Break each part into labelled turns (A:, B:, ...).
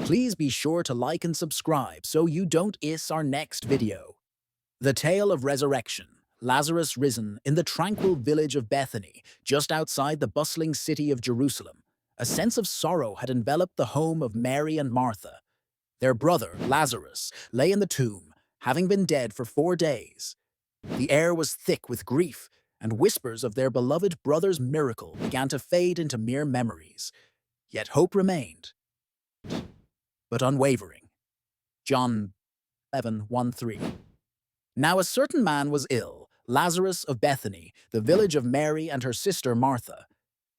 A: Please be sure to like and subscribe so you don't miss our next video. The Tale of Resurrection. Lazarus risen in the tranquil village of Bethany, just outside the bustling city of Jerusalem. A sense of sorrow had enveloped the home of Mary and Martha. Their brother, Lazarus, lay in the tomb, having been dead for 4 days. The air was thick with grief, and whispers of their beloved brother's miracle began to fade into mere memories. Yet hope remained, but unwavering. John 11:1-3. Now a certain man was ill, Lazarus of Bethany, the village of Mary and her sister Martha.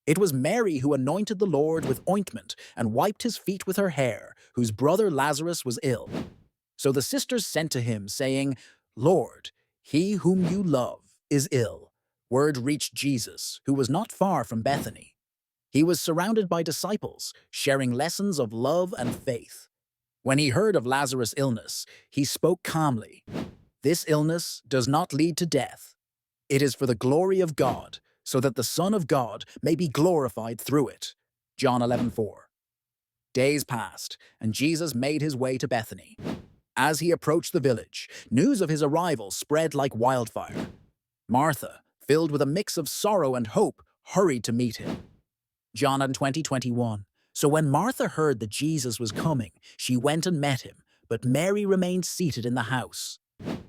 A: It was Mary who anointed the Lord with ointment and wiped his feet with her hair, whose brother Lazarus was ill. So the sisters sent to him, saying, "Lord, he whom you love is ill." Word reached Jesus, who was not far from Bethany. He was surrounded by disciples, sharing lessons of love and faith. When he heard of Lazarus' illness, he spoke calmly. "This illness does not lead to death. It is for the glory of God, so that the Son of God may be glorified through it." John 11:4. Days passed, and Jesus made his way to Bethany. As he approached the village, news of his arrival spread like wildfire. Martha, filled with a mix of sorrow and hope, hurried to meet him. John 20:21. So when Martha heard that Jesus was coming, she went and met him, but Mary remained seated in the house.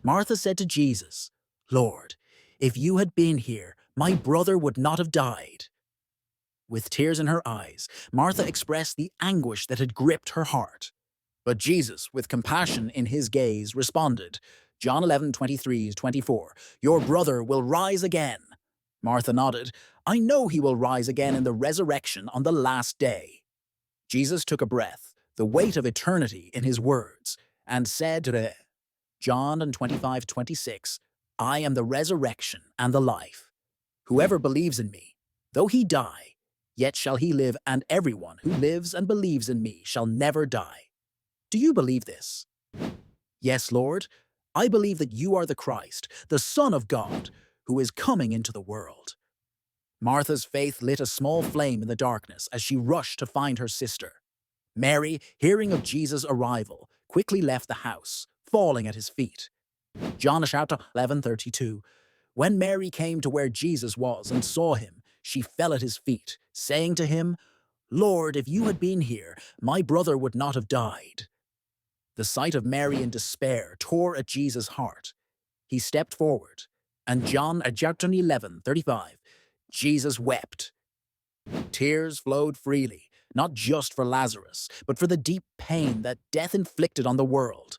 A: Martha said to Jesus, "Lord, if you had been here, my brother would not have died." With tears in her eyes, Martha expressed the anguish that had gripped her heart. But Jesus, with compassion in his gaze, responded, John 11:23-24, "Your brother will rise again." Martha nodded, "I know he will rise again in the resurrection on the last day." Jesus took a breath, the weight of eternity in his words, and said to her, John 25:26, "I am the resurrection and the life. Whoever believes in me, though he die, yet shall he live, and everyone who lives and believes in me shall never die." Do you believe this? Yes, Lord, I believe that you are the Christ, the Son of God, who is coming into the world. Martha's faith lit a small flame in the darkness as she rushed to find her sister. Mary, hearing of Jesus' arrival, quickly left the house, falling at his feet. John 11:32. When Mary came to where Jesus was and saw him, she fell at his feet, saying to him, "Lord, if you had been here, my brother would not have died." The sight of Mary in despair tore at Jesus' heart. He stepped forward, and John 11:35, Jesus wept. Tears flowed freely, not just for Lazarus, but for the deep pain that death inflicted on the world.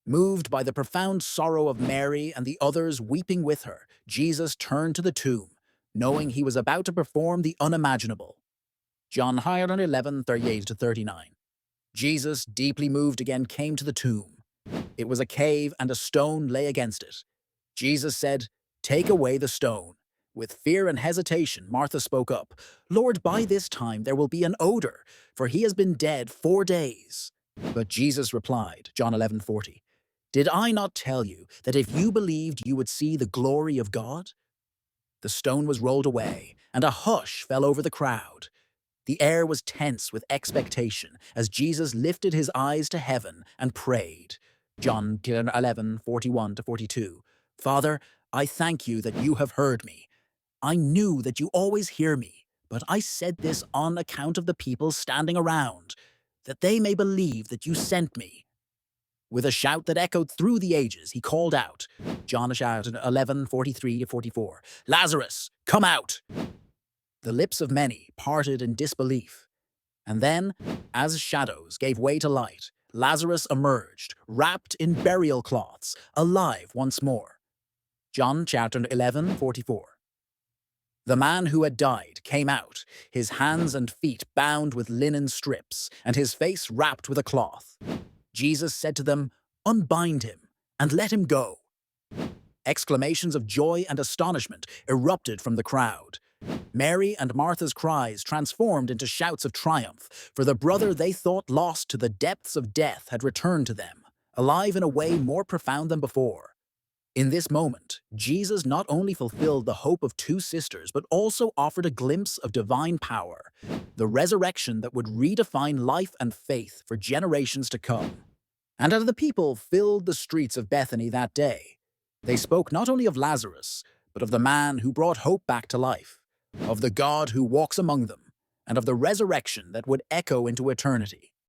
A: Moved by the profound sorrow of Mary and the others weeping with her, Jesus turned to the tomb, knowing he was about to perform the unimaginable. John 11:38-39. Jesus, deeply moved again, came to the tomb. It was a cave, and a stone lay against it. Jesus said, "Take away the stone." With fear and hesitation, Martha spoke up, "Lord, by this time there will be an odor, for he has been dead 4 days." But Jesus replied, John 11:40, "Did I not tell you that if you believed you would see the glory of God?" The stone was rolled away, and a hush fell over the crowd. The air was tense with expectation as Jesus lifted his eyes to heaven and prayed. John 11:41-42. "Father, I thank you that you have heard me. I knew that you always hear me, but I said this on account of the people standing around, that they may believe that you sent me." With a shout that echoed through the ages, he called out, John 11:43-44, "Lazarus, come out!" The lips of many parted in disbelief. And then, as shadows gave way to light, Lazarus emerged, wrapped in burial cloths, alive once more. John 11:44. The man who had died came out, his hands and feet bound with linen strips, and his face wrapped with a cloth. Jesus said to them, "Unbind him, and let him go." Exclamations of joy and astonishment erupted from the crowd. Mary and Martha's cries transformed into shouts of triumph, for the brother they thought lost to the depths of death had returned to them, alive in a way more profound than before. In this moment, Jesus not only fulfilled the hope of two sisters, but also offered a glimpse of divine power, the resurrection that would redefine life and faith for generations to come. And as the people filled the streets of Bethany that day, they spoke not only of Lazarus, but of the man who brought hope back to life, of the God who walks among them, and of the resurrection that would echo into eternity.